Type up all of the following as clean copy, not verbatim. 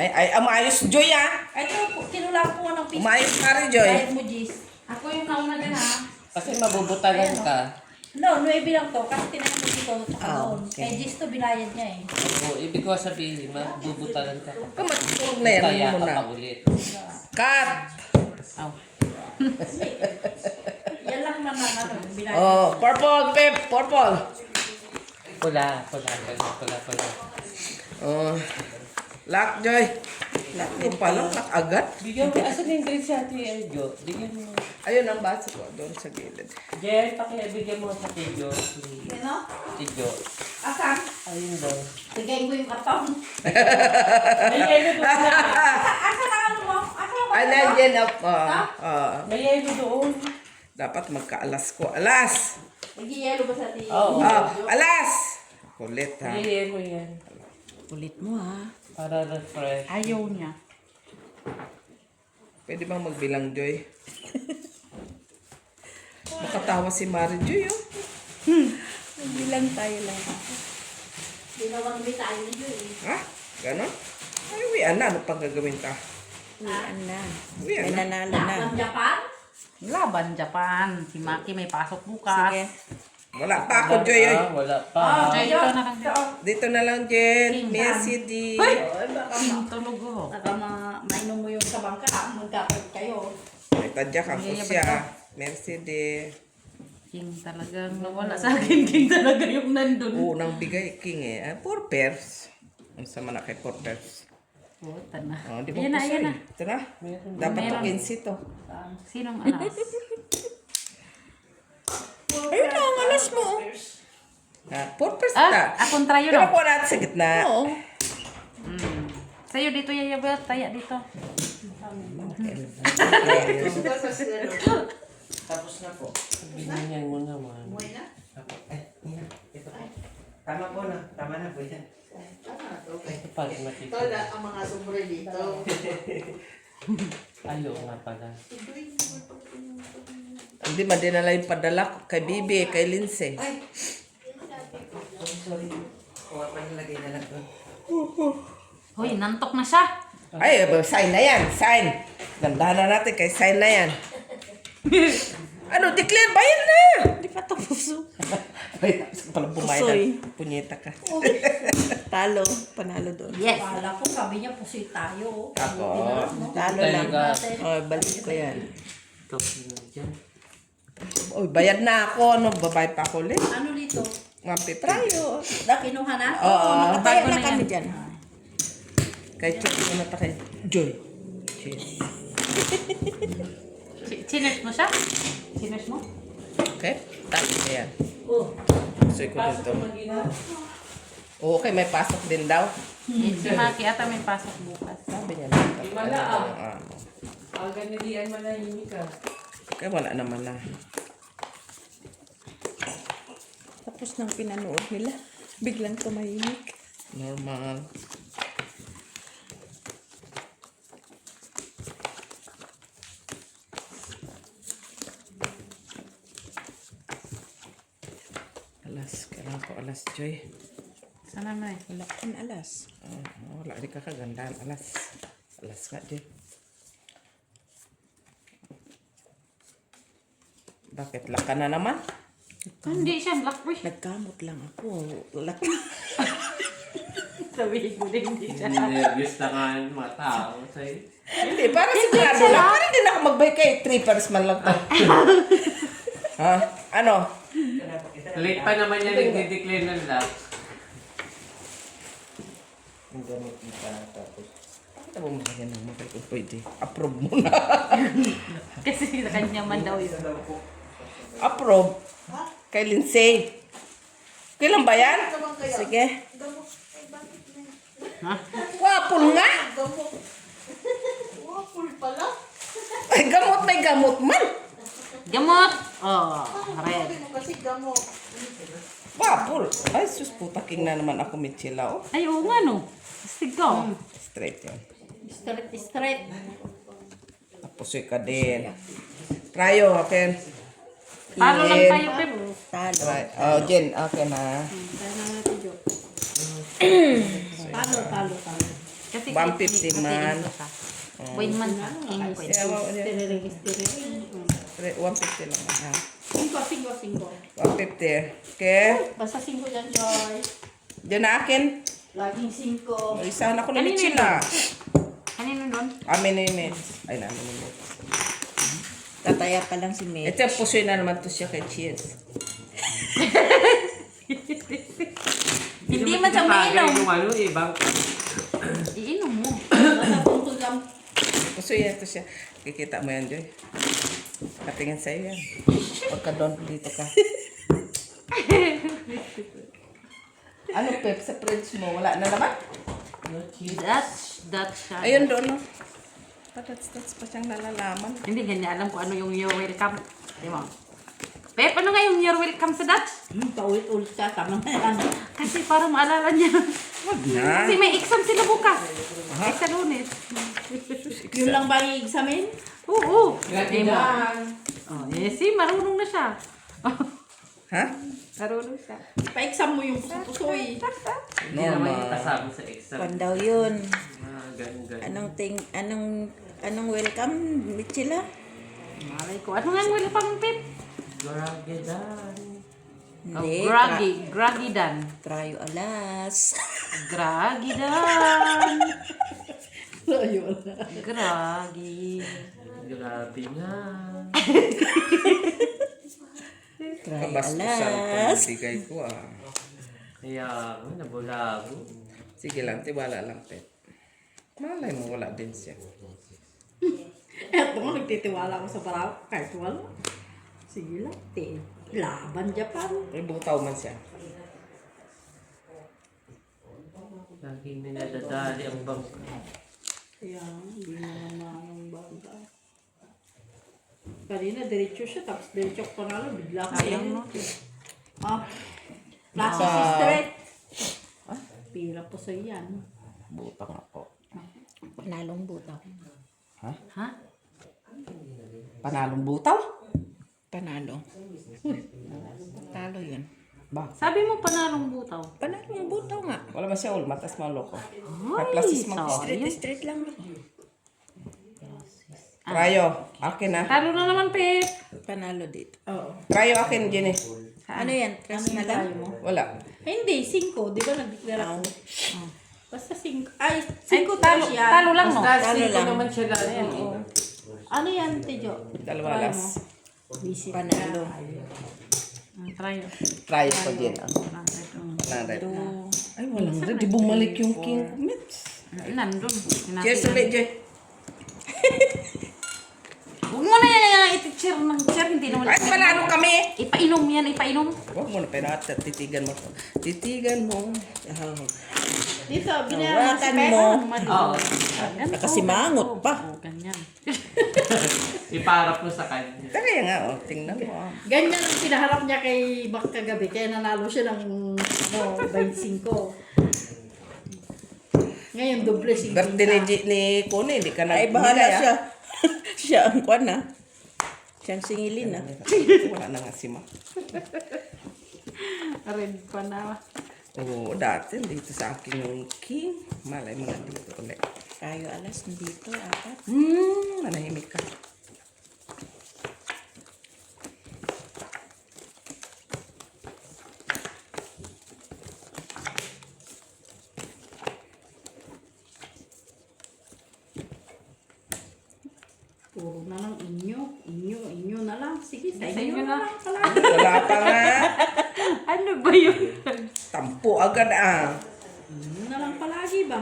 Ay, maayos, Joy, ah. Ay, ito, kinulang ko ng piso. Umayos ka rin, Joy. Kahit mo, Jis. Ako yung nauna din, ha? Kasi mabubutagan ka. No, 9 lang to. Kasi tinayin mo dito, tsaka doon. okay. Kay Jis to, binayad niya eh. Oo, ibig ko sabihin, mabubutagan ka. Kamatulog na yan. Kaya Ano mo ka na? pa ulit. Cut! Aw. Yan lang naman, ano, binayad. Oh, purple, Pep. Purple. Pula. Oh. Lock, Joy. Lock mo pala. Lock agad. Bigyan mo, asan yung grade sa ati, Jo? Bigyan mo. Ayun ang baso ko. Doon sa gilid. Jen, bigyan mo sa Tijo. Ano? Tijo. Asan? Ayun daw. Bigay mo yung karton. May yelo doon. Asan ang ano mo? Asan ang Ay, karton? nandiyan up. May yelo doon. Dapat magkaalas ko. Alas! Nag-yelo ba sa tiyo? Oo. Alas! Kulit, ha? May yelo yan. Kulit mo, ha? Para refresh. Ayaw niya. Pwede bang magbilang, Joy? Makatawa si Mari Joy, oh. Bilang tayo lang. Ginawang tayo ni Joy. Ha? Ganon? Ay, uwian na. Ano pang gagawin ka? Uwian na. Uwian May na. nanalo na. Laban Japan? Laban Japan. Si Maki may pasok bukas. Sige. Wala pa ako, Joy, oy. Wala pa. Joy, ito na lang. Dito na lang, Jen. Messi, D. Tulog ko. Baka mainom mo yung sa bangka, magkapag kayo. May tadyak ako siya. Merci, D. King talagang nawala sa akin. King talaga yung nandun. Unang bigay, King, eh. Ah, 4 pairs. Ang sama na kay 4 pairs. Puta na. Oh, di ba Ayan na, puso, ayan na. eh. Ito na. Dapat Meron. 15 to. Sinong alas? Ayun na, ang alas mo. Ah, 4 pairs Ah, na. akong trayo Pero no? po natin sa gitna. Oo. Sa'yo dito, Yaya Bel. Taya dito. Tapos na po. Binigyan mo naman. Ito po. Tama po na. Tama na po yan. Ito pala makikita. Wala ang mga sobre dito. Ayaw nga pala. Hindi madinala yung padala ko kay Bibi, kay Lindsay. Sorry. Kuha pa nilagay na lang doon. Hoy, nantok na siya. Ay, sign na yan. Sign. Gandahan na natin kay sign na yan. Ano, declare, bayan na! Hindi pa tapos. Ay, pala bumayad. Pusoy. Punyeta ka. Talo. Panalo doon. Yes. Kala ko, sabi niya, pusoy tayo. Ako. Talo lang. Talaga. Oh, balik ko yan. Tapos na dyan. Uy, bayad na ako. Ano, babay pa ako ulit. Ano dito? 150. Tayo. Kinuha na? Oo. Nakataya bago na na kami yan. dyan. Kay Chucky ko na ta kay Joy. Cheers. Chiners mo siya? Chiners mo? Okay? Tapos na yan. Oh. Gusto ko dito. Oo, okay, may pasok din daw. Si Maki ata may pasok bukas. Sabi niya na. Wala, ah. Ah. Aga nilian manahimik ka. Kaya wala naman na. Tapos nang pinanood nila, biglang tumahimik. Normal. Alas, kailangan ko alas, Joy. Sana na eh. Wala kang alas. Wala, di ka kagandaan. Alas. Alas nga, Joy. Bakit? Laka na naman? Hindi siya black boy. Nagkamot lang ako. Laki. Sabihin ko din hindi siya. Nervous na nga yung mga tao sa'yo. Hindi, para sigurado lang. Para din ako magbay kay trippers man lang to. Ha? Ano? Late pa naman yan nagdi-declare ng love. Ang gamit kita tapos. Bakit mo magiging ng mga kung pwede? Approve mo na. Kasi sa kanya man daw yun. Approve. Kay Lindsay. Kailan ba yan? Sige. Wapol nga. Gamot. Wapol pala. Ay, gamot may gamot man. Gamot! Oh, red. Sabi mo kasi gamot. Wapol. Ay, sus puta. King na naman ako, Michela. Oh. Ay, oo nga no. Astig ko. Straight yan. Straight. Tapusoy ka din. Trayo, okay. Talo lang Jen. tayo, Pep. Talo. Right. Oh, Jen, okay na. Talo. Kasi 150 man. Wait man ka. Kaya mo, Stiriling, stiriling. 150 lang. Ha? 5. 150. Okay. Basta 5 dyan, Joy. Diyan na akin. Laging 5. Isahan ako ng Kanino litsin yun? na. Kanino doon? Amin na yun. Ay, namin na yun. Tataya pa lang si Mitch. Ito, pusoy na naman to siya kay Cheers. Hindi man siya Bagay umiinom. yung ano, ibang Iinom mo. Basta punto lang. Pusoy ito siya. Kikita mo yan, Joy. Katingin sa'yo yan. Huwag ka doon, dito ka. Ano, Pep, sa fridge mo? Wala na naman? That's siya. Ayun doon, no? That's pa siyang nalalaman. Hindi ganyan alam ko ano yung you're welcome. Di mo? Pep, ano nga yung you're welcome sa Dutch? Paulit-ulit ka. Tama na yan. Kasi para maalala niya. Wag na. Kasi may exam sila bukas. Ay, sa Lunes. Yun lang ba yung examen? Oo. Lagi Di mo? na. Oh, yes, marunong na siya. Ha? Marunong siya. Pa-exam mo yung puso-pusoy. Hindi naman yung kasama sa exam. Kwan daw yun. Ganun. Anong welcome, Mitchila? Malay ko. Ano nga ang welcome, Pep? Garagedan. Hindi. Groggy dan. Trayo alas. Groggy dan. Ayun. Groggy. Grabe nga. Trayo Kabaskusan ko alas. bigay ko, ah. Kaya, nabulago. Sige lang, tiwala lang, Pep. Malay mo, wala din siya. Eto mo, nagtitiwala ako sa parang kahit wala. Sige lang, laban Japan. May butaw man siya. Laging dinadadali ang bangka. Kaya, hindi naman na yung banda. Kanina, diretso siya, tapos diretso ko na lang, bigla ko Sayang, no? Plaza straight. Pila po sa yan. Butang ako. Panalong butaw. Ha? Panalong butaw? Panalo. Talo yun. Ba? Sabi mo panalong butaw. Panalong butaw nga. Wala ba siya ulmatas maloko? Ay, Plasis man. sorry. Straight lang ako. Rayo, akin na. Talo na naman, Pep. Panalo dito. Oo. Rayo akin, Jenny. Ano yan? Tres na lang? Wala. Ay, hindi, 5. Di ba nag-declare ako? Basta 5. Ay, 5 Ay, talo, yan. talo lang, no? Basta Talo 5 lang. naman siya lagi. Ano yan, Tijo? Dalawa las. Visit Panalo. Try. Rayo ko din. Naret. Ay, walang rin. Di bumalik yung king. Nandun. Cheers ulit, Joy. Huwag mo na yan iti-cheer ng cheer. Hindi naman. Ay, panalo kami. Ipainom yan, ipainom. Huwag mo na pinata. Titigan mo. Titigan mo. Dito, binayaran si Hawakan Pena. mo. Oo. Nakasimangot pa. Ganyan. Iparap mo sa kanya. Kaya nga, oh. Tingnan mo. Ah. Ganyan ang pinaharap niya kay Bak kagabi. Kaya nanalo siya ng 25. Ngayon, doble 50. Birthday ni Kone, hindi ka na. Ay, bahala bigay, ah. siya. Siya ang kwan na. Siya ang singilin na. Wala na nga si Ma. Red pa na. Oo, dati dito sa akin yung king. Malay mo na dito ulit. Trayo alas dito, apat. Manahimik ka. Puro na lang inyo na lang. Sige, sa Sa inyo inyo na na. lang pala. Wala pa nga. Ano ba yun? Tampo agad ah. Inyo na lang palagi ba?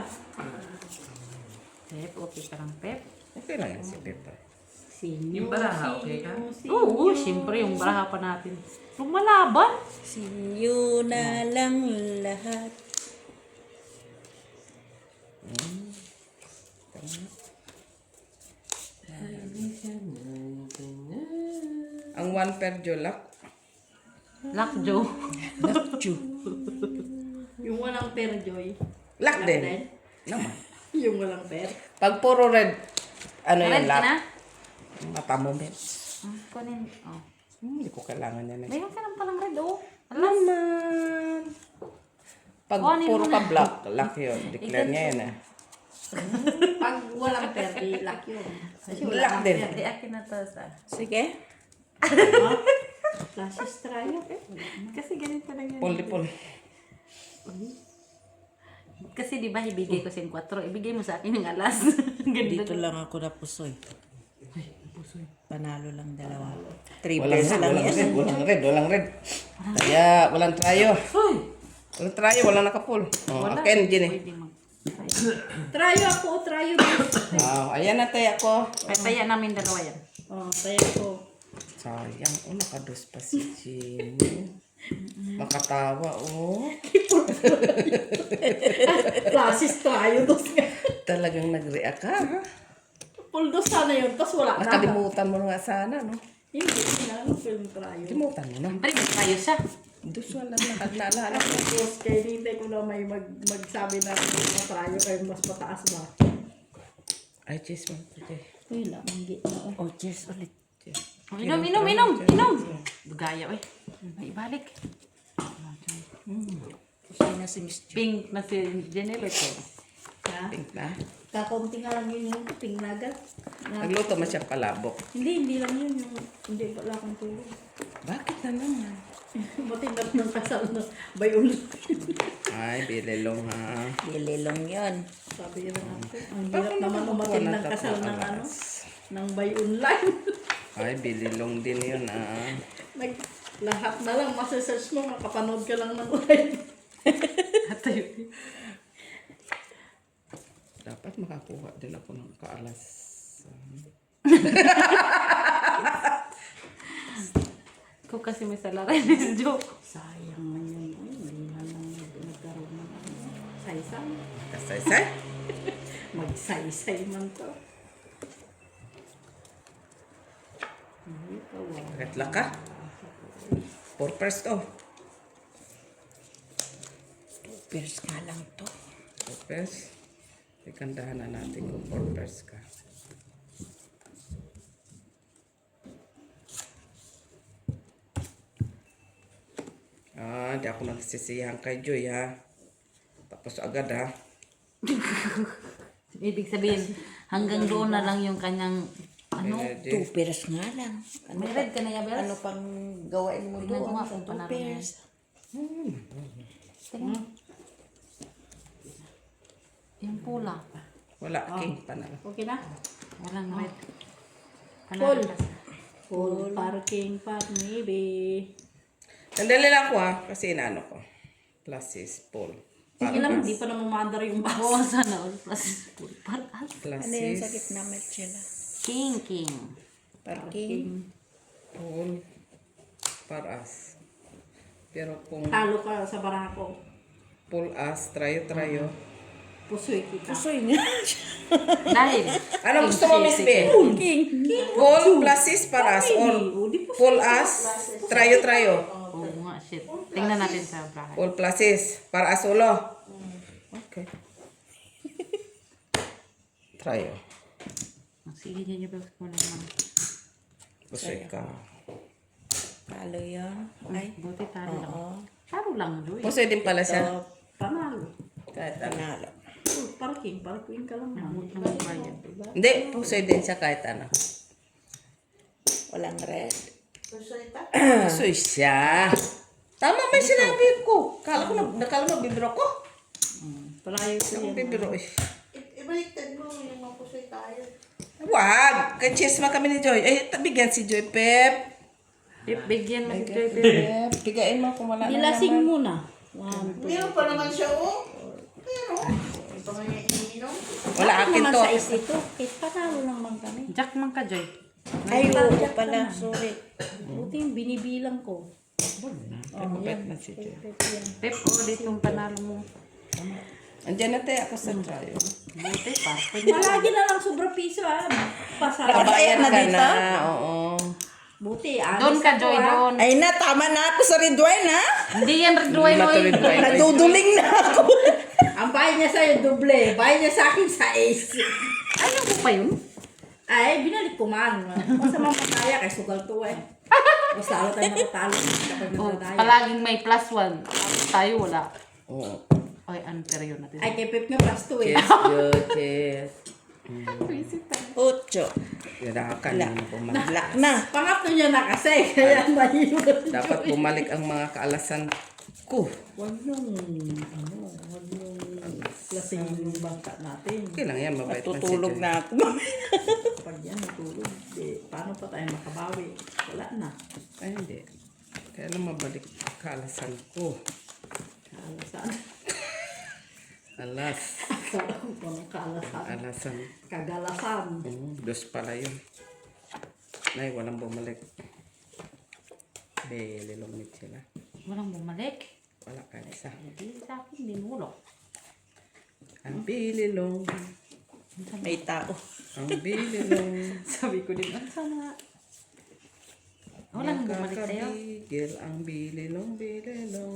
Pep, okay ka lang, Pep. Okay lang yan si Pepa. Sinyo, Yung baraha, okay ka? Oo, siyempre yung baraha pa natin. Lumalaban. Sinyo na lang lahat. Ang one per jolak. Lockjaw. Lakju. Yung walang per, Joy. Lak din. din? Naman. Yung walang per. Pag puro red, ano Red yung ka lak? na? Mata mo, Ben. Kunin. Oh. Hindi ko kailangan yan. Eh. Mayroon ka lang palang red, oh. Alas. Naman. Pag Oh, ano puro yun? ka black, lak yun. Declare niya yan eh. Pag walang perde, lock yun. Kasi wala Lock kang din. perde. Di akin na to sa. Sige. Flashes tayo. Kasi ganito lang yan. Pol. Kasi di ba ibigay ko sa 4, ibigay mo sa akin ng alas. Ganito Dito lang ako na pusoy. Panalo lang dalawa. 3 Walang pairs red, lang walang yan. red, walang red. Kaya walang trayo. Walang trayo, walang nakapul. Oh, akin, Jenny. Pwede mag... Trayo ako, trayo din. Ayan na tayo ako. Pataya namin dalawa yan. Oh, tayo ko. Sayang, nakados pa si Jenny. Makatawa, Flashes tayo. Dos nga. Talagang nag-react ka, ha? Puldos sana yun. Tapos wala na. Nakalimutan mo nga sana, no? Hindi, sinanong film trayo. Kalimutan mo, no? Siyempre, may tayo siya. Dos wala naalala ko. Tapos kay Nintay ko na may magsabi na mga trayo kayo mas mataas ba? Ay, cheers mo. Okay. Uy, lamanggi na. Oh, cheers ulit. Oh, inom. Gaya, oy. May ibalik. Pusoy na si Miss Jo. Pink na si Janelle ko. Ha? Pink na. Kakunti nga lang yun yung pingnagat. Na, Nagluto mo siya palabok. hindi lang yun yung hindi pala akong tulog. Bakit na naman? Matinap ng kasal na bayon. Ay, bililong, ha? Lililong yun. Sabi niya na ako. Ang hirap naman umatin ng kasal ng ano, ng buy online. Ay, bililong din yun, ha? Lahat na lang masasearch mo, makapanood ka lang ng live. Dapat makakuha din ako ng kaalas. Ko kasi may salarin ni joke. Sayang man yun. Ay, hindi na lang nagkaroon ng saysay. Kasaysay? Magsaysay man to. Katla ka? 4 pairs to. Pairs nga lang to. 4 pairs. Ikandahan na natin kung 4 pairs ka. Di ako nagsisiyahan kay Joy, ha? Tapos agad, ha? Ibig sabihin, hanggang doon na lang yung kanyang, ano, 2 pairs nga lang. Ano, may red ka na yabel? ano pang gawain mo Tingnan ko doon? nga kung 2 panalo pairs. Tingnan. Yung pula. Wala, king pa na lang. Okay na? Walang red. Full. Panalo ka. Full parking park maybe. Sandali lang ko, ha? Kasi inaano ko. Plus is full. Sige lang, hindi pa naman maandar yung bus. Oo, sana all plus full. Paras. Plus Ano yung is sa gitna, Marcela? King. Parking. full paras. Pero kung Talo ka sa barako. full as, trayo. Pusoy kita. Pusoy niya. Dahil. Ano gusto mo, Miss B? King. Full plus is paras or full as, trayo. Oo nga, shit. Tingnan natin sa bahay. Full plus is, paras ulo. Okay. Trayo. Sige niya niya ko naman. Gustoy ka. Talo yun. Ay, Buti talo lang. oo. Talo lang, Joy. Gustoy din pala siya. Panalo. Kahit ano. Panalo. Full parking ka lang. Huwag naman bayad. Hindi, gustoy din siya kahit ano. Walang red. Gustoy siya. Tama may sinabi ko. Nakala mo bibiro ko. Palayo ko Ako yan. bibiro eh. Ibaliktad mo yung mga pusoy tayo. Wag! Kay cheers man kami ni Joy. Eh, bigyan si Joy, Pep. Bigyan mo si Joy. Pep, bigayin mo kung wala na Nilasing naman. muna. Meron pa naman siya, oh. Pero, ito nga yung iniinom. Wala akin naman to. sa is ito. Eh, panalo naman kami. Jack man ka, Joy. Ay, oo pala. Sorry. Buti yung binibilang ko. Pep na si Joy. Pep, ulit yung panalo mo. Andiyan na tayo ako sa trial. Buti pa. Palagi na lang sobra piso ah. Pasara. Nakabayad na ka dito? na. Oo. Buti. Anis Doon ka, ako, Joy, ah. doon. Ay na, tama na ako sa red wine, ha? Hindi yan red wine, oy. Matuloy ba yun? Naduduling na ako. Ang bahay niya sa'yo, doble. Bahay niya sa akin sa ace. Ayaw mo pa yun? Ay, binalik ko man. Masama mataya kay sugal to eh. Mas lalo tayo nakatalo. Kapag Oh, nagdadaya. palaging may +1. Tayo wala. Oo. Okay, anong period natin? Ay, kay Pep nga plus 2 eh. Cheers, good, cheers. Ocho. Yadakan na bumalik. Black na. Pangatlo niya na kasi, kaya mahirap. Dapat bumalik ang mga kaalasan ko. Huwag nung, huwag nung lasing yung bangka natin. Okay lang yan, mabait man si Tutulog Joy. na ako. Pag yan natulog, paano pa tayo makabawi? Wala na. Ay, hindi. Kaya lang mabalik kaalasan ko. Kaalasan. Alas. Akala ko kung anong kaalasan. Alasan. Kagalasan. Dos pala yun. Nay, walang bumalik. Lilumit sila. Walang bumalik. Wala ka isa. Hindi sa akin, dinulok. Ang bililong. May tao. Ang bililong. Sabi ko din, ang sana. Walang bumalik sa'yo. Nakakabigil ang bililong, bililong.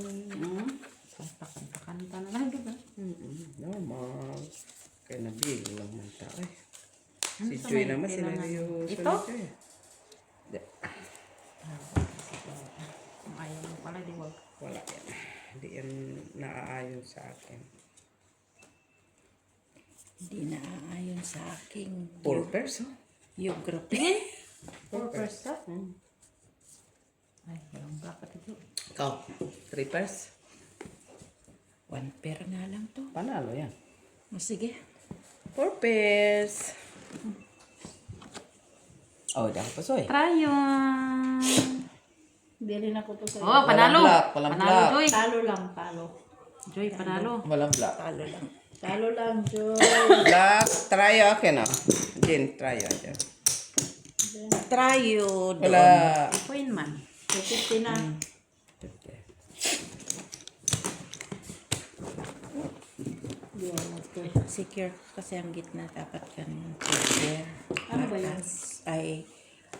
Kanta na lang, diba? Normal. Kaya nabililong man tayo. Si sa Joy may naman, tela na- sineryoso Ito? ni Joy. Kung ayaw mo pala, di wag. Wala yan. Hindi yan naaayon sa akin. Hindi naaayon sa aking Purpose, oh. geography. Purpose ka? Ay, walang black at ito. Ikaw, 3 pairs. 1 pair nga lang to. Panalo yan. O sige. 4 pairs. Oh, dahil pa soy. Try yun. Hindi rin ako to sa'yo. Oh, panalo. black, walang Panalo, black. Joy. Talo lang, talo. Joy, panalo. Walang black. Talo lang. Talo lang, Joy. Black, try akin, oh. Jin, try akin. Try yun. Wala. Ito yun man. 50 na. Secure kasi ang gitna dapat ganun. Secure. Ano ba yan? Ay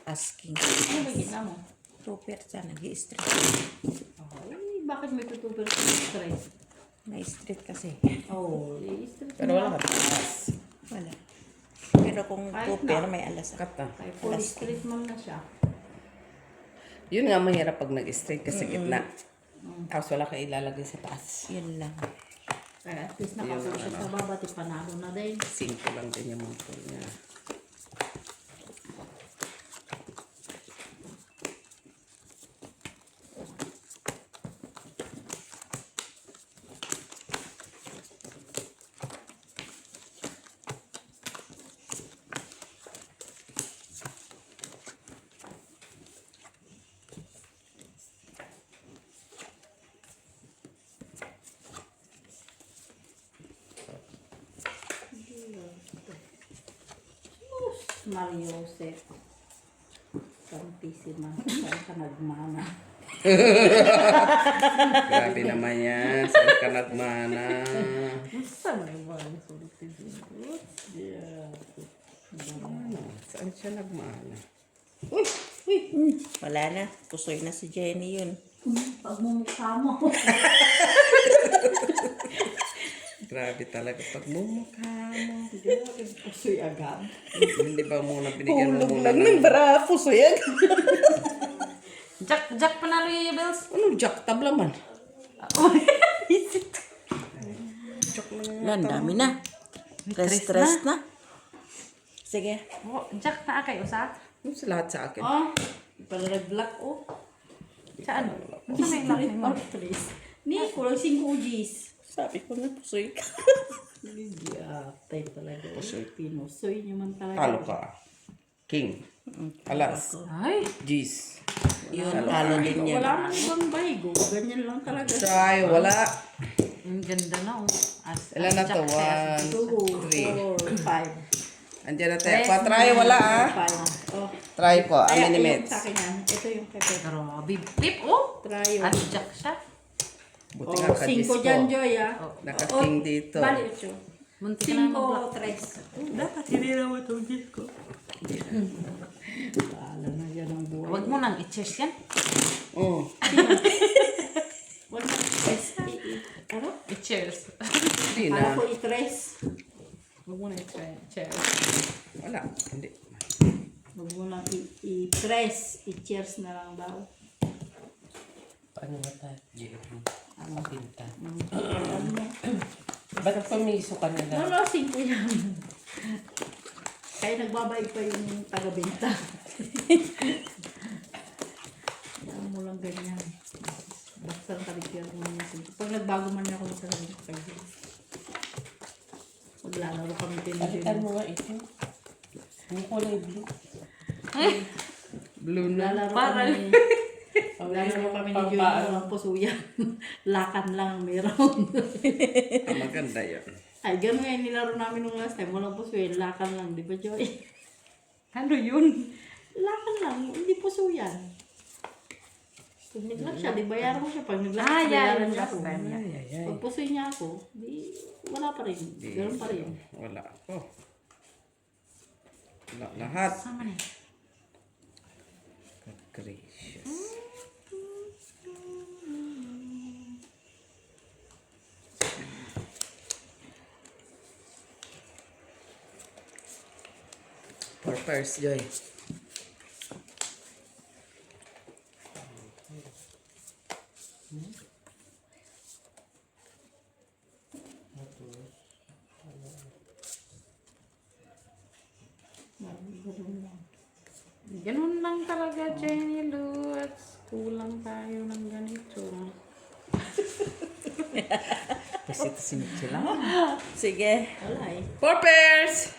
asking. Ano ba gina mo? 2 pair siya. Nag-i-street. Ay, bakit may tutuber sa stress? Na-street kasi. Oh, stress Pero wala ka taas. Wala. Pero kung Kahit 2 pair na. may alas. Cut na. Kaya full stress man na siya. Yun nga mahirap pag nag-straight kasi gitna. Tapos wala ka ilalagay sa taas. Yun lang. Kaya at least nakapull siya sa baba, di panalo na din. 5 lang din yung mga pull niya. Mariose. Santísima. Saan ka nagmana? Grabe naman yan. Saan ka nagmana? Saan may mga sulitin dito? Ano? Saan siya nagmana? Wala na. Pusoy na si Jenny yun. Pagmumukha mo. Grabe talaga pag mumukha mo. Pusoy agad. Hindi ba muna binigyan mo muna Lang ng bara. Pusoy yan. Jack, panalo yung bells. Ano, Jack? Tabla man. Jack na nga. Wala, ang dami na. stress Stress na. Sige. Oh, Jack na akay, usa. Ano sa lahat sa akin? Oh, pala nag-black oh. Saan? Saan may laki mo? Please. Ni, kulang 5 G's. Sabi ko na pusoy ka. Tay talaga. Pinusoy niyo man talaga. Talo ka. King. Alas. Ay, G's. Yun, talo din yan. Wala man ibang bahigo. Ganyan lang talaga. Try, wala. ang ganda na oh. Ilan na to? Jack kaya. 2, 4, 5. Andiyan na tayo. Patry, wala ah. 5. Oh. Try po. Ay, How many yung minutes? sa akin yan. Ito yung pepe. Grabe, flip oh. Try yun. At Jack siya. Buti Oh, nga ka 5 dyan, Joy ah. Naka-king dito. Bali, 8. Muntik na 5, mag-block. 3. Dapat hindi na mo itong gift ko. Wala na yan ang buhay. Huwag mo nang i-cheers yan. Mm. Wala na. Ano? I-cheers. Hindi Para na. ko i-tres. Huwag mo nang i-cheers. Wala. Hindi. Huwag mo lang i-tres. I-cheers na lang daw. Paano ba tayo? Pinta. Ano? Ba't pamiso ka na lang? Lolosin ko yan. Kaya nagbabayad pa yung taga-benta. Yan mo lang ganyan. Basta taligyan mo yung singko. Pag nagbago man ako sa sarili ko kayo. Maglalaro kami din. Palitan mo nga ito. Yung kulay blue. Blue na. Maglalaro Parang- kami. Maglalaro kami ni Joy ng pusuyan. Lakan lang ang meron. Ah, maganda yan. Ay, gano'n nga yung nilaro namin nung last time. Walang pusuyan. Lakan lang. Di ba, Joy? Ano yun? Lakan lang. Hindi pusuyan. Pag naglag siya, di bayaran mo siya. Pag naglag, Ah, bayaran yan. niya ako. Last time, yan. Ay, ay, ay. Pag pusoy niya ako, di wala pa rin. Ganun pa rin. Wala ako. Wala lahat. Sama na. God gracious. For first, Joy. Ganun lang talaga, Jenny Lutz. Kulang tayo ng ganito. Kasi ito si Mitchell lang. Sige. Wala eh. For pairs!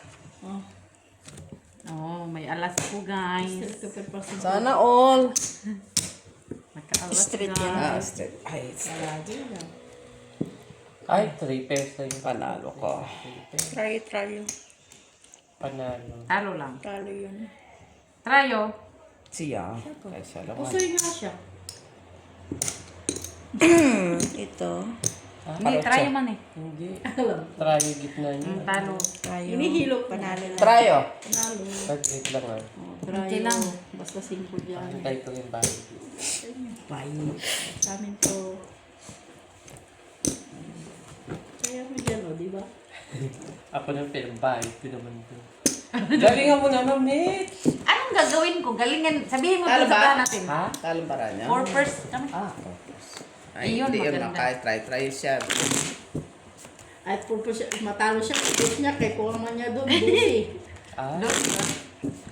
Oh, may alas po, guys. Sana all. Nagka-alas, Street guys. yan. Ah, straight. Ay, Lagi lang. Ay, 3 pairs na yung panalo ko. Try it. panalo. Talo lang. Talo yun. Trayo. Siya. Ay, siya lang. Pusoy nga siya. Ito. Hindi, Parotso. trayo man eh. Hindi. Alam. Try yung gitna niya. Talo. Tayo. Hinihilok. Panalo lang. Tryo. Panalo. Wait lang ah. Oh, Okay try lang. Basta 5 dyan. Hintay ko yung bahay. Bye. Sa amin to. Kaya mo dyan, o, di ba? Ako ng pinambahay ko naman to. Galingan mo naman, Mitch! Anong gagawin ko? Galingan. Sabihin mo Talo dun sa ba? plan natin. Ha? Talong para niya. Four first kami. Ah, ay, Ayun, hindi yun. maganda. Try siya. At purpose siya, matalo siya. Purpose niya, kay kuha man niya doon. Busi. Ah? Doon.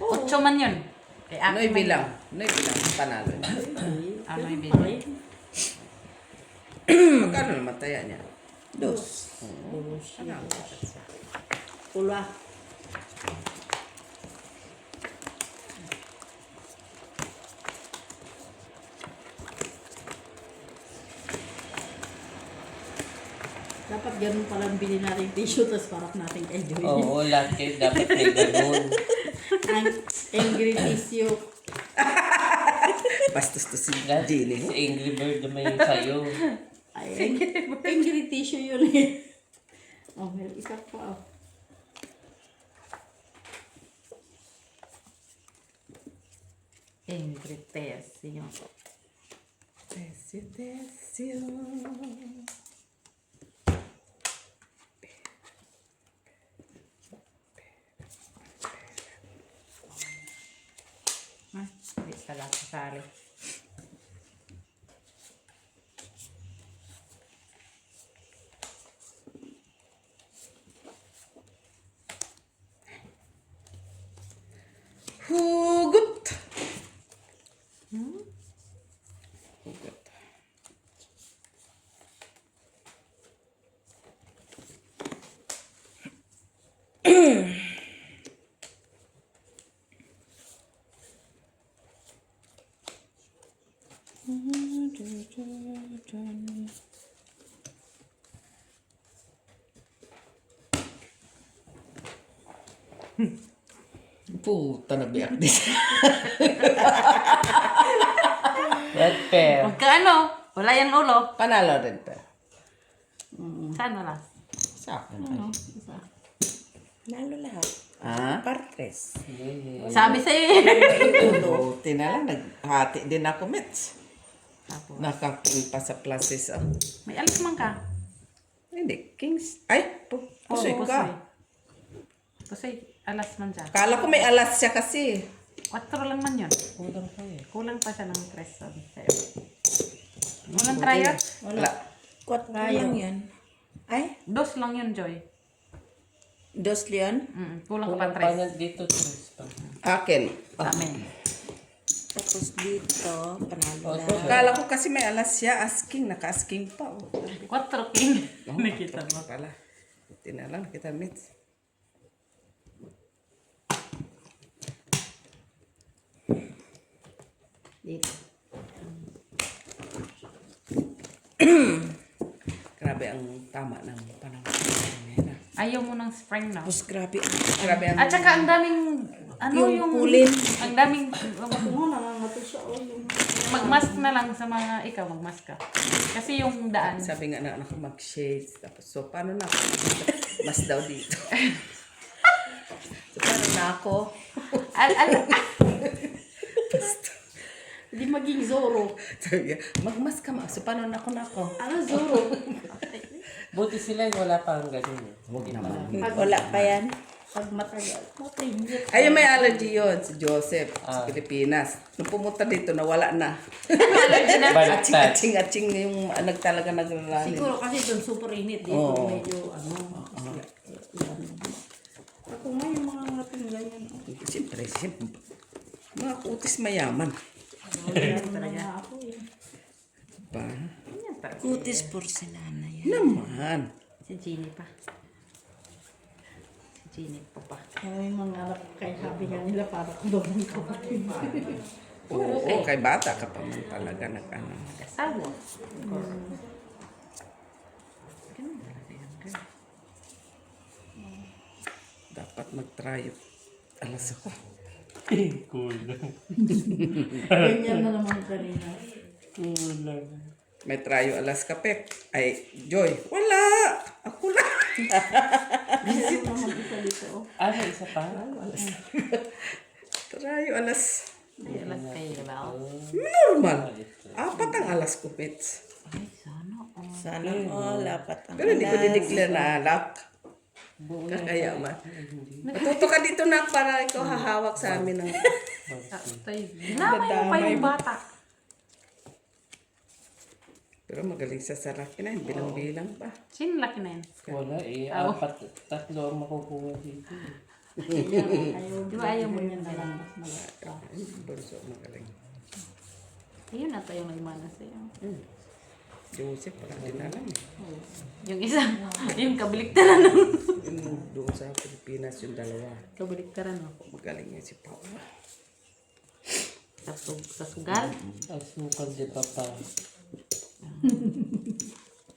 Otso man yun. Kay Noy man bilang. yun. Noy bilang. Panalo niya. Ano Ganun yung pa bilang? rin. Magkano naman taya niya? Dos. Pula. Dapat ganun palang bilhin natin yung tissue, tapos parang natin enjoy. Oo, lahat kayo dapat may ganun. Ang angry tissue. Bastos to si Lahat Jilly. si Angry Bird naman yung sa'yo. Ay, angry tissue yun eh. Oh, may isa pa oh. Angry test. Yun. Tesio. Ah, hindi sa lahat sasali. Hugot. Hugot. Puta, nabiyak din. Red pair. Huwag ka ano. Wala yung ulo. Panalo rin to. Saan wala? Sa akin. ay. Nalo lahat. Ah? Partes. Sabi sa'yo eh. Buti na lang. Naghati din ako, Mitch. Tapos, Nakapil pa sa pluses. Oh. may alis man ka. Hindi, kings. Ay, pusoy Oo, ka. Pusoy, alas man siya. Kala ko may alas siya kasi. 4 lang man yun. Kulang pa eh. Kulang pa siya ng 3 sabi sa'yo. Walang tryo? Wala. 4 Rayo. lang yan. Ay, Dos lang yun, Joy. 2 leon. Kulang Kulang pa pa tres. na dito, tres pa. Akin. Sa amin. Tapos dito, panalo Oh, na. so, Kala ko kasi may alas siya. Asking. Naka-asking pa. Oh. 4 king. Nakita mo. Pala. Tinalang kita, Mitz. Dito. Grabe ang tama ng panahon. Ngayon, ah. Ayaw mo ng spring na. Tapos grabe ang Grabe ang... At saka ang daming, ano Yung yung, pulin. ang daming, Ano, nangangato siya. Oh, yung... magmask na lang sa mga, ikaw magmask ka. Kasi yung daan, Sabi nga na anak ko mag-shades. Tapos, so, paano na ako? Mas daw dito. So, paano na ako? Hindi maging Zoro. Sabi niya, magmas ka ma. So, paano na ako? Ano Zoro? buti sila yung wala pa ang ganun. Eh. Huwag naman. wala pa yan. Pag matagal. Matingit. Ay, may allergy yun. Si Joseph. Sa Ah. Pilipinas. Nung pumunta dito, nawala na. Baliktad. Aching-aching yung talaga naglalani. Siguro kasi doon super init dito. Oo. Medyo ano. Ako nga yung mga ngating ganyan. Siyempre, mga kutis mayaman. Talaga ako eh. Ba? Kutis porcelana yan. Naman. si Genie pa. Si Genie pa pa. Yung mga anak ko kaya sabi nga nila para ko doon ang kapatid. Oo, kay bata ka pa man talaga nag-ano. Asawa. Dapat mag-try. Alas ako. Cool. Ganyan na naman kanina. Cool. May tryo alas kape. Ay, Joy, wala! Ako lang! Ganyan naman isa dito. Oh. May isa pa? Tryo alas. Ay, alas kayo, ba? Normal. Apat ang alas ko, Pets. Ay, sana. Oh. Sana all, apat ang Pero hindi ko alas. dideclare na alak. Kakaya man. Matuto ka dito na para ikaw hahawak sa amin ng... Namay mo pa yung bata. Pero magaling sa saraki na, bilang-bilang pa. Sino laki na yun? Wala eh. Oh. Tatlo ang makukuha dito. Ayaw, Di ba ayaw mo ganyan yun na sa'yo? lang. Mas malaki. Ay, Bunso, magaling. Ayun na tayo nagmana sa'yo. Joseph, wala din alam eh. Yung isa, yung kabaliktaran ng... Yung doon sa Pilipinas, yung dalawa. Kabaliktaran mo. Magaling yan si Paula. Sa sugal. Asukal di pa pa.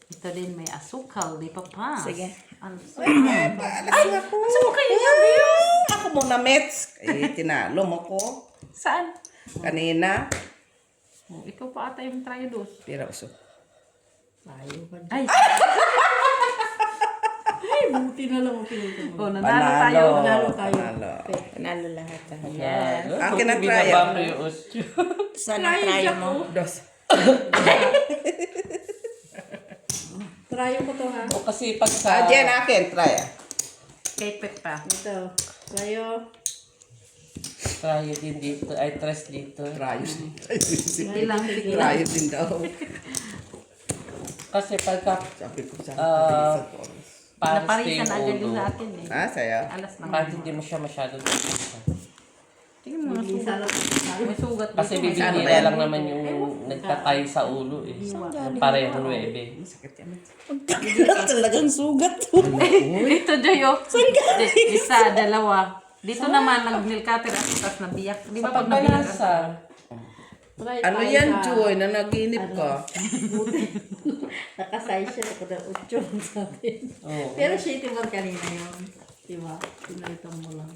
Ito din may asukal, di pa pa. Sige. Asukal. Ay, ako! Asukal yun sabi yun. Ako muna, Mets. Eh, tinalo mo ko. Saan? Kanina. Oh, ikaw pa ata yung triodos. Pira uso. Ayaw ba? Ay, Ay, buti na lang ang pinito mo. oh, nanalo tayo. Nanalo tayo. Panalo. Panalo lahat. Yes. Akin ang Binaba trial. ko yung ostyo. Sana try mo. Dos. Try ko to ha. O kasi pag sa... Jen, akin. Try ah. Kay Pet pa. Ito. Tayo. Try din dito. Ay, tres dito. Try. Sige lang, sige lang. Try din daw. Kasi pagka Sabi ko sa Ah. isang oras. pares Naparisan na agad yung yung ulo, sa akin eh. Ah, saya. Alas lang. parang hindi mo siya masyado nakikita. Tingnan mo nga Isa sugat. lang. May sugat Kasi dito. Saan ba bibigyan yan? lang naman yung nagtatay sa ulo eh. Pareho 9. Sakit yan. Talagang sugat. Dito, Joyo. Isa, dalawa. Dito naman, nag-nail cutter at tapos nabiyak. Di ba Sa pag nabiyak? pagbanasa, Try Ano tayo yan, sa- Joy? Na naginip ka? Nakasize siya ako na 8 sa atin. Oo. Pero shitty mo kanina yun. Diba? Pinalitan mo lang.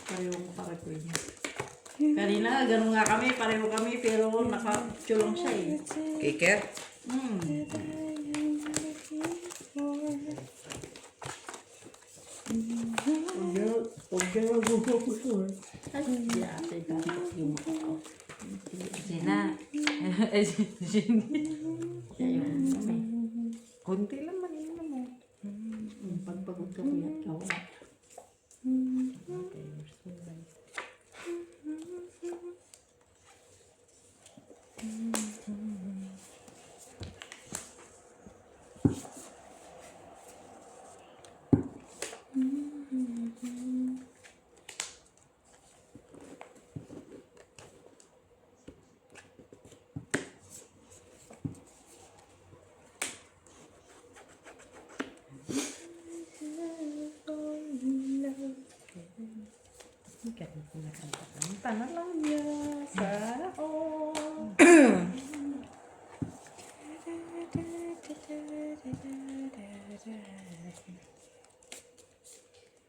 Pareho ko para ko yun. Kanina, ganun nga kami. Pareho kami. Pero naka-chulong siya eh. Kiker? Ay, di ate dapat yung mukha. Gina. Siya yung kami. Kunti lang manino mo. Pagpagod ka kuyat ka. Ganun kinakanta na lang niya. Sana all.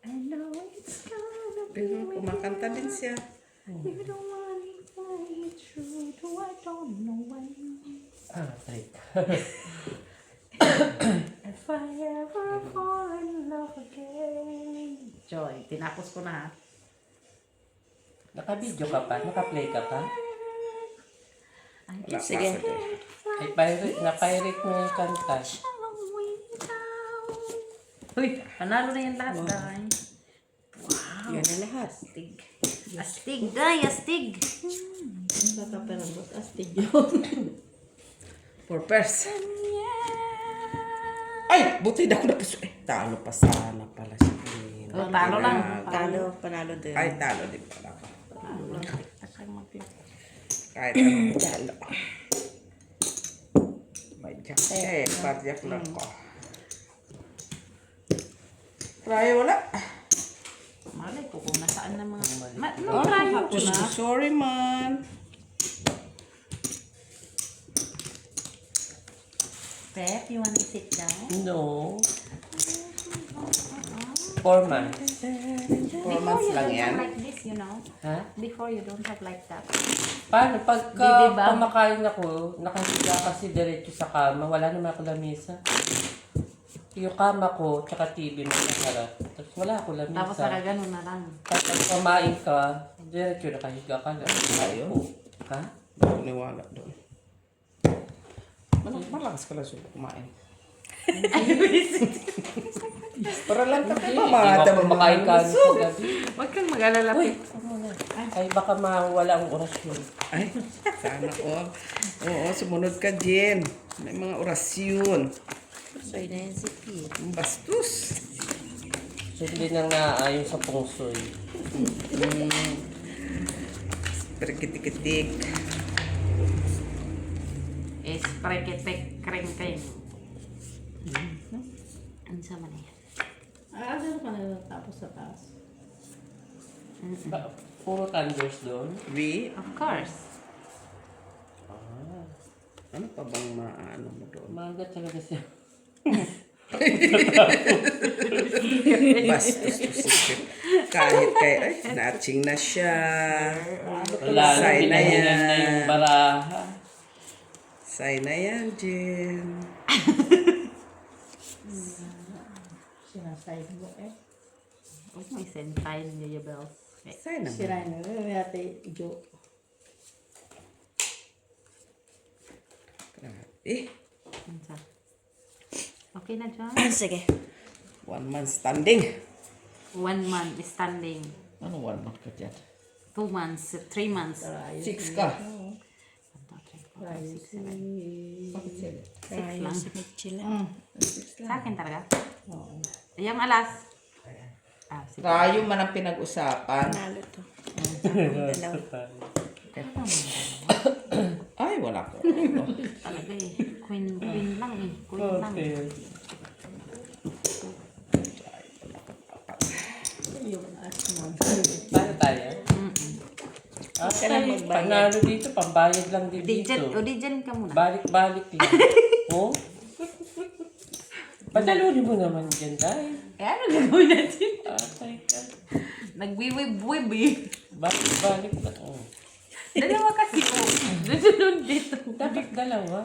I know it's gonna be Pero kumakanta din siya. you don't want it for me true, though I don't know when. Right. If I ever fall in love again. Joy, tinapos ko na ha. Naka-video ka pa? Naka-play ka pa? Wala Sige. pa ako Ay, na-pirate mo yung kanta. Uy, panalo na yan lahat, Day. Yan na lahat. Astig. Astig, Day, astig. Ang kakaperambot, astig yun. For pairs. Ay! Buti na ako napuso. Talo pa sana pala siya. Oh, talo lang. Talo, panalo din. Ay, talo din pala ako. Astig. Kahit anong talo. May jack. Parjak lang ko. Try wala. Malay ko kung nasaan na mga... Try ko na. Sorry man. Pep, you want to sit down? No. 4 months. 4 months you lang don't yan. have like this, you know? Ha? Before you don't have like that. Paano? Pagka Di ba? kumakain ako, nakahiga kasi diretso sa kama, wala naman ako lamesa. Yung kama ko, tsaka TV mo sa harap. Tapos wala ako Tapos lamesa. nakaganon na lang. Tapos kumain ka, diretso nakahiga ka lang. Ayaw. Ha? Niwala doon. Malakas ka lang siya kumain. Para lang ka Hindi, pa hindi ako mga kumakain ka sa gabi. Huwag kang mag-alala, Pep. Ay, baka mawala ang orasyon. Ay, sana all. Oo, sumunod ka, Jen. May mga orasyon. So, yun na yan si Pete. Ang bastos. So, hindi nang naaayon sa pungsoy. Pero kitik-kitik. Is preketek kring-kring. Ano sa man yan? Ano ka na tapos sa taas? Puro thunders doon. We, Of course. ano pa bang maano mo doon? Maga talaga siya. Bastos to secret. Kahit kay, ay, natching na siya. Wala na, Sign na pinahingan na yan. yung baraha. Sign na yan, Jen. Sinasay mo eh. Huwag mo isentay niya yung bells. Sign na. Siray na rin. Ate Jo. Eh, Ano sa? Okay na, John? Sige. 1 month standing. 1 month is standing. Ano 1 month ka dyan? 2 months, 3 months. 6 ka. 6 Tayo lang. si Mitchell. Sa akin talaga? Oo. Yung alas. Ah, sige. Tayo man ang pinag-usapan. Panalo to. Dalawa. Ay, wala ko. Talaga eh. Queen lang eh. Queen lang. Okay. Yung asmon. Paano tayo? Kailan Ay, magbayad? panalo dito, pambayad lang din Dijan, dito. o dijan ka muna. Balik-balik lang. Oh? Padalunin mo naman dyan, dahil. Eh, ano gagawin natin? Atay ka. Nagwiwib-wib eh. Balik-balik lang. Oh. Dalawa kasi po. Doon dito. Dapat dalawa.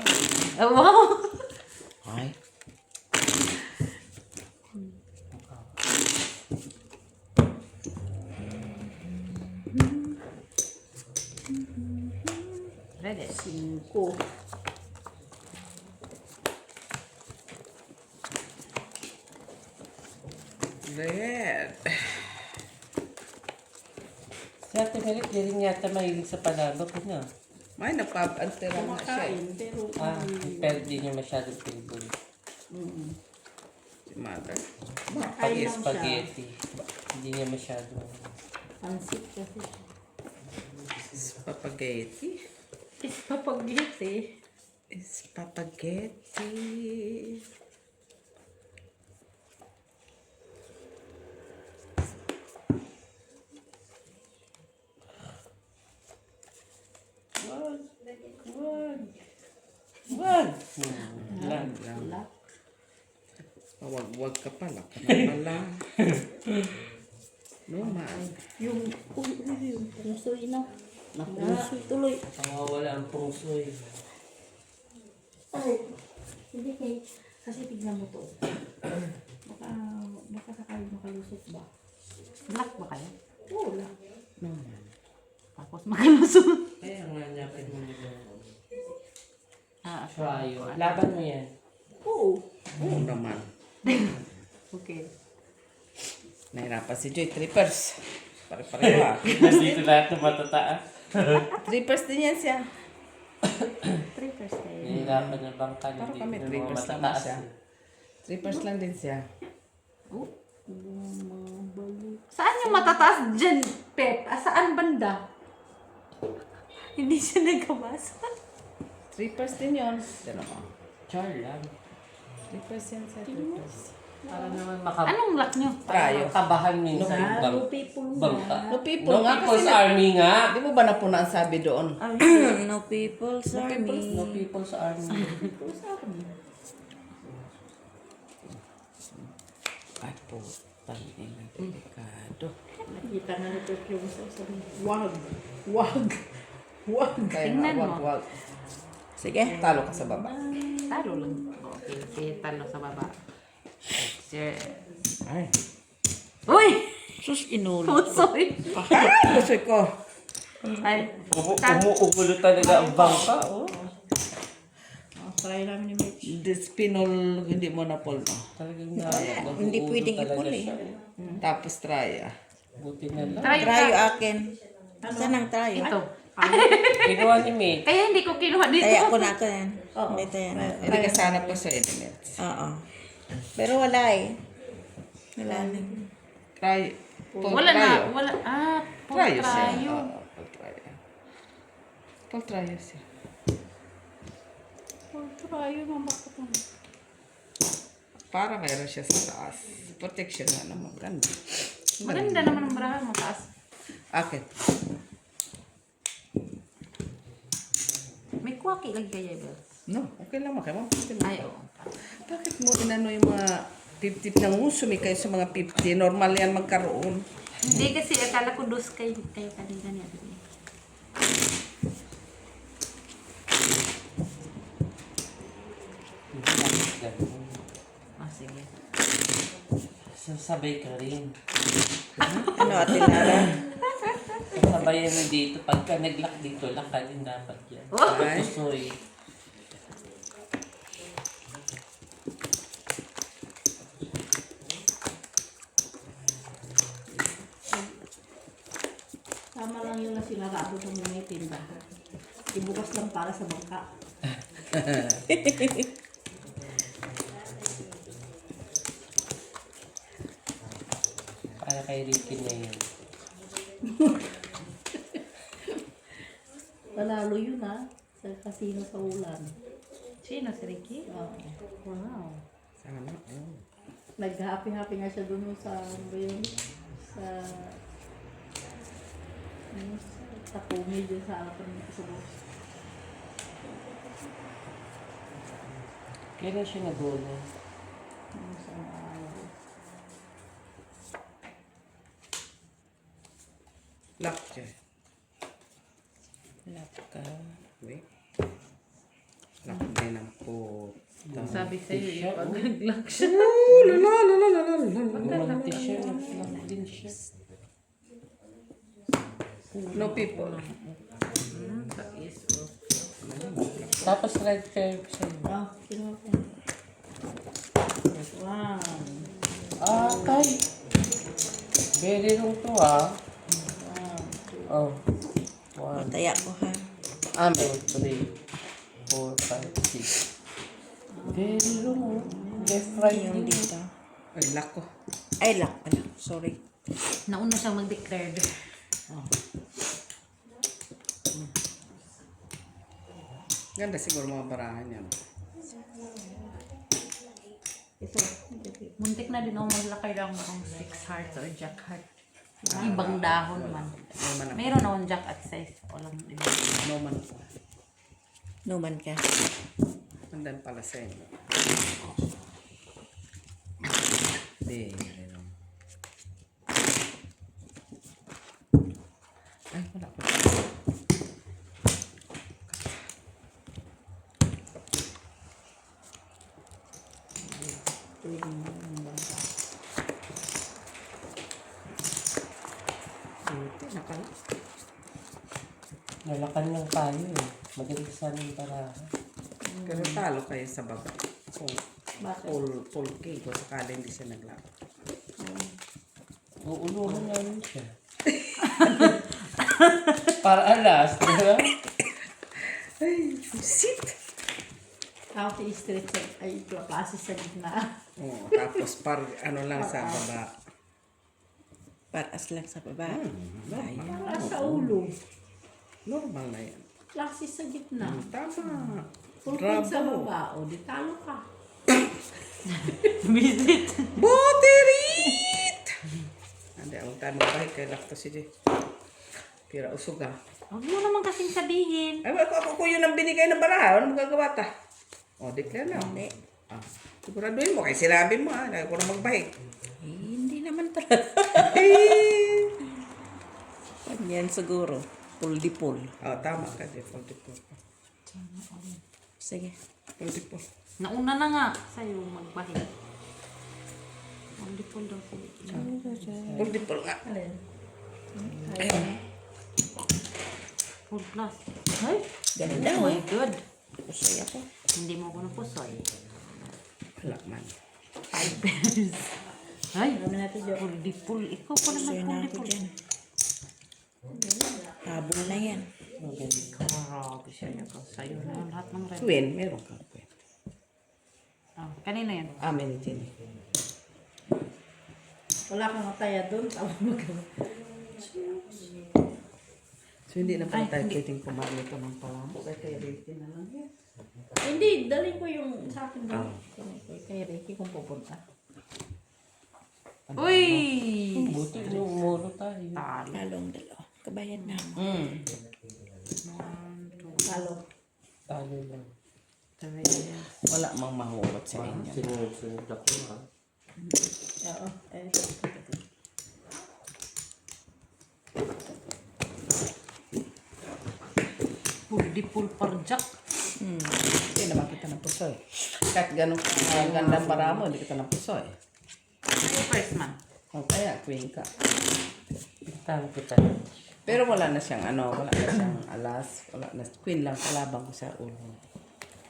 Oh, wow. Ay. Ready? 5. Red. Si Ate Merit, di rin yata mahilig sa palabok. Ano? May napapantera na siya. Kumakain. Pero Pero di niya masyadong favorite. Si mother. kain lang siya. Spaghetti. Hindi niya masyadong. Pansit kasi. Spaghetti. Is papagiti. Spaghetti. Wag ka pala. Pala. No, man. Yung pusoy na. Napusoy tuloy. Wala ang pungsoy. Ay, hindi kay, kasi tignan mo to. Baka sakali makalusot ba? Black ba kayo? Oo lang. No, man. Tapos makalusot. Kaya nga nyapin mo nila. Ah, Tryo. Laban mo yan. Oo. Oo naman. okay. Nahirapan si Joy. Trippers. Pare-pareho ah. Nandito lahat ng matataas. Trippers din yan siya. 3 first kayo. Nahirapan na bang ka Parang hindi kami, ng mga trippers naman matataas. siya. Trippers lang din siya. Oh. Saan yung matataas dyan, Pep? Saan banda? Hindi siya nagkabasa. Trippers din yun. Diyan ako. Char lang. Trippers yan siya. Trippers. Para naman Anong lock nyo? Tryo. makabahan minsan yung bang, No people bangka. No people No nga People's kasi Army nga. Di mo ba na po ang sabi doon? No people's army. No People's Army. Ay po. Tangin na delikado. Nakita nga nito yung sabi, wag. Kaya Tingnan nga, mo. wag. Sige. Talo ka sa baba. Talo lang. Okay, sige, talo sa baba. Sir. Ay. Uy! Sus, inulo. Pusoy! Ay, gusto ko. Ay, Umuugulo talaga ang bangka. Oh. Try namin ni Mitch. This pinol, hindi mo na pull, no? Talagang Hindi pwedeng ipul eh. Tapos try, ah. Buti na lang. try Trayo ka. akin. Saan ang trayo? Ito. Ginawa ni May. Kaya hindi ko kinuha dito. Kaya ako na ako yan. Ito yan. Hindi ka sana po sa elements. Oo. Pero wala eh. Wala lang. Try. Pull Wala na. tryo. Wala. Ah, pull Tryo siya. tryo. Oo, pull tryo. Pull tryo siya. Pull tryo naman bakit ano? Para mayroon siya sa taas. Protection nga naman. Ganda. Maganda naman ang barahan mo taas. Akit. May kwaki lagi kaya, Bel. No, okay lang makaman. Ay, oo. Bakit mo inano yung mga tip-tip ng uso? May kayo sa mga 50. Normal yan magkaroon. Hindi kasi akala ko dos kayo kanina niya. Ah, sige. Sasabay ka rin. Ano, Ate Lara? Sasabayan mo dito. Pagka nag-lock dito, lock ka din dapat yan. Ay. Pusoy. Tama lang yun na sinarado sa mga tinda. Ibukas lang para sa bangka. Para kay Ricky na yun. Panalo yun ha. Sa kasino sa ulan. Sino si Ricky? Oo. Wow. Sana. Oh. Nag-happy-happy nga siya dun sa, ano ba yun? Sa, ano, sa pumi dun sa harapan ng kasabos. Kailan siya nag-goal? Ano sa araw. Lock siya. Wala ka. Wait. Lock din ang po. Sabi sa'yo, pag nag-lock siya. Magti siya. Nag-lock din siya. No people. Tapos red curve sa'yo. Ah, kinuha ko. Wow. Ah, tay. Very wrong to ah. Oh. 1, Taya ko ha. 2, 3, 4, 5, 6. Very wrong. Left, right Yung din. dito. Ay, lock ko. Ay, lock pala. Sorry. Nauna siyang mag-declared. Ganda siguro mga barahan yan. Ito. Muntik na din ako maglakay lang ng 6 hearts or jack heart. Ibang dahon man. Meron akong jack at 6. Walang iba. No man po. Numan ka. Andan pala sa inyo. Very long. Ay, wala pa. Pwede mo yung bangka. Buti, nakala. Nalakan lang tayo eh. Magaling sana yung parahan. Pero talo kayo sa baba. Bakit? Full king. Kung sakala hindi siya naglaro. Uulungan namin siya. Para alas, di ba? Sit! Out street ay klase sa gitna. Oh, tapos ano lang sa baba. Paras lang sa baba. Para sa ulo. Normal na yan. Klase sa gitna. Tama. Pulpul sa baba. O, di talo ka. Visit. Boterit! Hindi, ang tanong kahit kay lakto si Jay. Pira usog ah. Huwag mo naman kasing sabihin. Ay, ako yun ang binigay ng baraha. Ano magagawa ta? O, declare na. Hindi. Ah, siguraduhin mo. Kaya sinabi mo ah. Kaya ko na magbahig. Hindi naman talaga. Yan siguro. Pull-di-pull. Oh, tama ka. Default. Sige. Default. Nauna na nga sa'yo magbahid. Wonderful daw sa'yo. Default nga. Alin? Full plus. Ay! Ganda Oh my oh. God. Pusoy ako. Hindi mo ako napusoy. Wala man. 5 pesos. Ay! Marami natin dyan. Full. Ikaw pa Pusoy naman na ako full. dyan. Habol na yan. Grabe siya niya ko. Sa'yo na yung lahat ng red. Queen. Meron kang queen. Oh, kanina yan. Amen, Jenny. Wala kang mataya doon. Tawag mo ka. So, hindi na pala Ay, tayo hindi. pwedeng kumain ito ng palamo. Kaya kay Ricky na lang yan. Hindi, dalhin ko yung sa akin doon. Kay Ricky kung pupunta. Uy! Buti yung muro tayo. Talo. Talong dalawa. Kabayad na. Talo. Talo lang. Wala mang mahugot sa inyo. Sinunod-sunod ako ha. Oo. Eh, Full par jack. Hindi naman kita ng pusoy. Kahit ganun gandang para mo, hindi kita ng pusoy. First man. O kaya, queen ka. Talo kita. Pero wala na siyang wala na siyang alas. Wala na. Queen lang, kalabang ko sa ulo.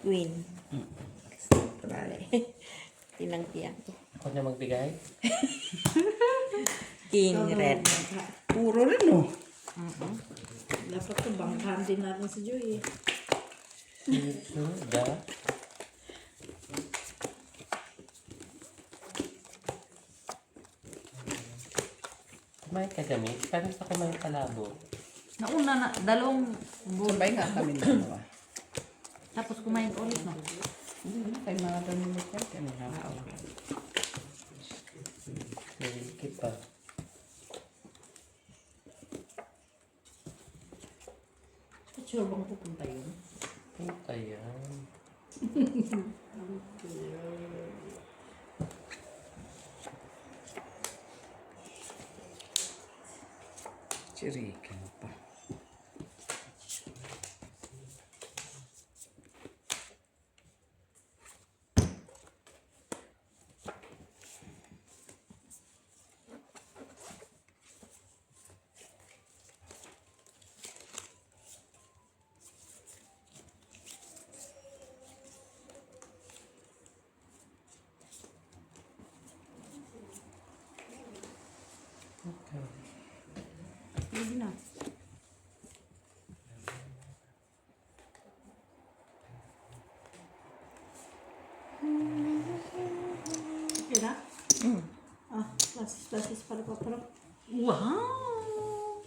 Queen. Vale. Tinangtiyan ko. Ako na magbigay. King red. Puro rin, no? dapat to bangkahan din natin si Joy. Ito, da. Kumain ka gamit? Paano sa kumain kalabo? Nauna na, dalawang Sabay nga kami dalawa. tapos kumain ulit, no? Kay mga ganun kayo. Kaya nakakawa. Naliliki pa. Sure bang pupunta yun? Punta yan. Chirikin pa. Okay. Pwede na. Okay na? Ah, classes para pa pero. Wow!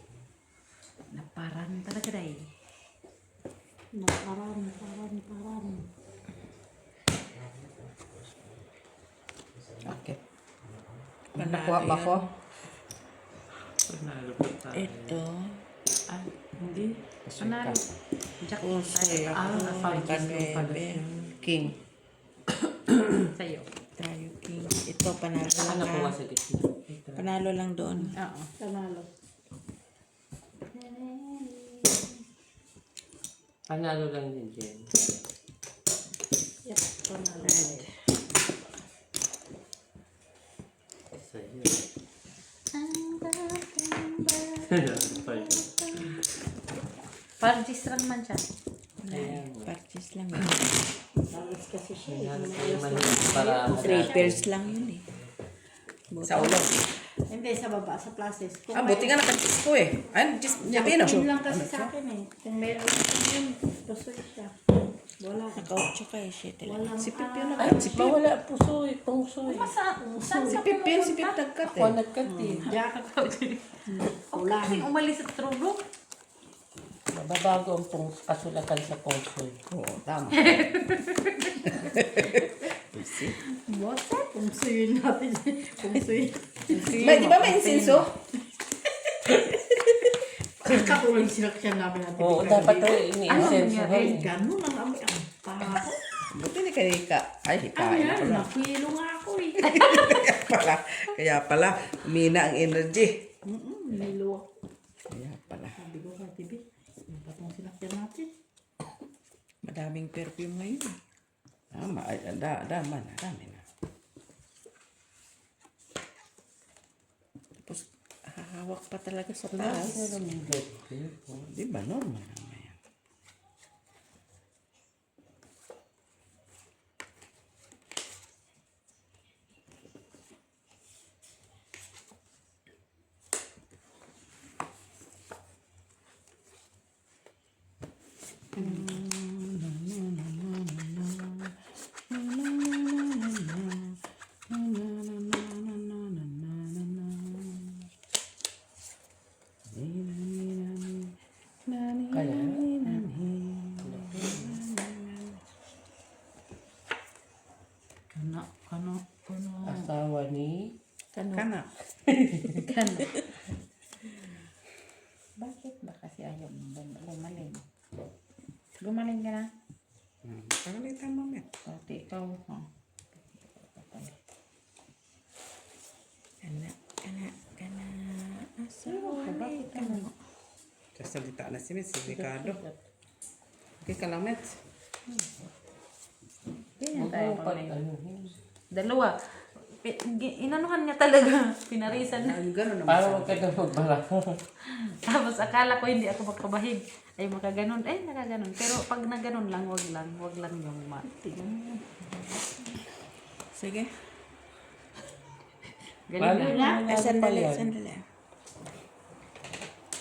Naparan talaga dahil. Paran. Okay. Nakuha ba ko? Panalo pa tayo. Ito. Ah, hindi. Pusoy Panalo. ka. Jack Pusoy tayo. ako. Ah, na 5 Kanebe. King. sa'yo. Tayo king. Ito, panalo Saka lang nakuha ha. sa gitna. Panalo lang doon. Oo. Panalo. Panalo lang din, Jen. Yep, panalo. Isa yun. Parjis lang man siya. Ayan. Purchase lang yun. Talas kasi siya. Ayan, kayo maliit para 3 pairs lang yun eh. Sa ulo. Hindi, sa baba, sa plasis. Ah, buti nga nakachis ko eh. Ay, just, Jabino. Yun lang kasi sa akin eh. Kung meron yun, pusoy siya. Wala. Naka-8 ka eh, shit. Walang Si Pip yun Ay, mawala pusoy, pungsoy. Saan Si ka Pip yun, si Pip pumunta? nagkat Ako eh. nagkat eh. Jacket. Wala. Kasi umalis sa trulo. Mababago ang kasulatan sa pungsoy. Oo, tama. Pumsuyin natin. Pumsuyin. May, di ba may insenso? Katuloy siya namin natin. Oo, dapat ito ini-insenso Ay, rin. ganun ang amoy ang pako. Buti ni Karika. Ay, Ano hikain yan? pala. Napilo nga ako eh. Kaya pala, mina ang energy. Nilo. Kaya pala. Sabi ko kay TV, yung patong sinakyan natin. Madaming perfume ngayon. Tama, ay, dami na. Tapos, hahawak pa talaga sa taas. Di ba, normal naman yan. Kaya, Kano. asawa ni... Kana. Bakit ba kasi ayaw mo gumaling? Gumaling ka na? Pagalitan mo, met. Pati ikaw. Oh. Kana, asawa ni kano. Kasalita na si Met, si Ricardo. Okay ka lang, Met. Ganyan tayo Ano, gumaling. ano, Dalawa. Inanuhan niya talaga. Pinarisan na. Ang gano'n naman. para huwag ka na magbara. Tapos akala ko hindi ako magpabahig. Ay makaganon. Eh nakaganon. Pero pag naganon lang, wag lang. Wag lang yung mati. Sige. Galing na. Ah, sandali.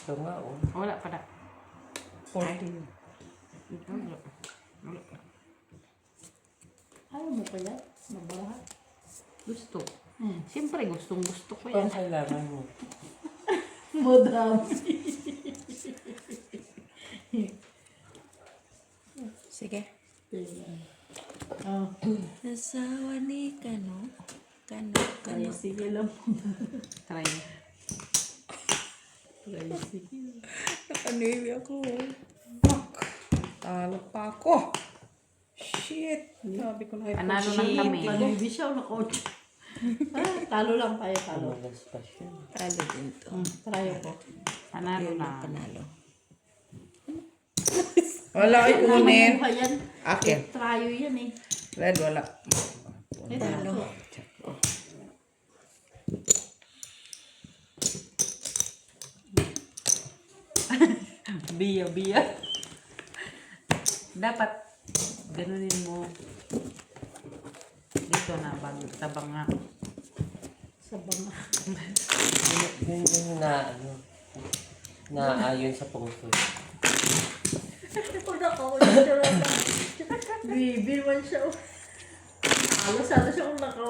Ito nga, oh. Wala pa na. 14. Ayaw mo pa yan? Magbarahan. Gusto. Siyempre gustong gusto ko Ito yan. ang kailangan mo. Madami. Sige. Oh, Asawa ni kano. ay, sige lang. Try. Sige. Nakaniwi ako. Talo pa ako. Shit. Sabi ko na Panalo lang kami. Pag-ibig siya o na-coach. Talo lang tayo, talo. Malas pa siya. Talo din to. Try ko. Panalo na. Panalo. Wala ay kunin. Mamuha yan. Akin. Tryo yan eh. Red, wala. Talo. Biya. Dapat ganunin mo. Dito na tabang nga. Sa banga. Yun yung na, ano, naayon sa pungsoy. Kung ako, Bibi man siya. Alos siya kung nako.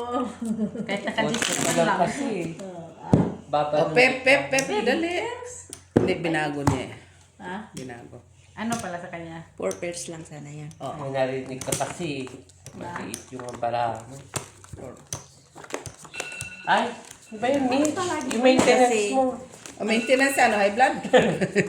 Kahit Kotse nakadiscount pa lang lang. kasi. Baba Oh, Pep, dali. Hindi, binago niya eh. Ha? Binago. Ano pala sa kanya? 4 pairs lang sana yan. May narinig ka kasi. Matiit yung bara mo. Ay, iba yun, Mitch. Yung maintenance Kasi- mo. Maintenance, high blood.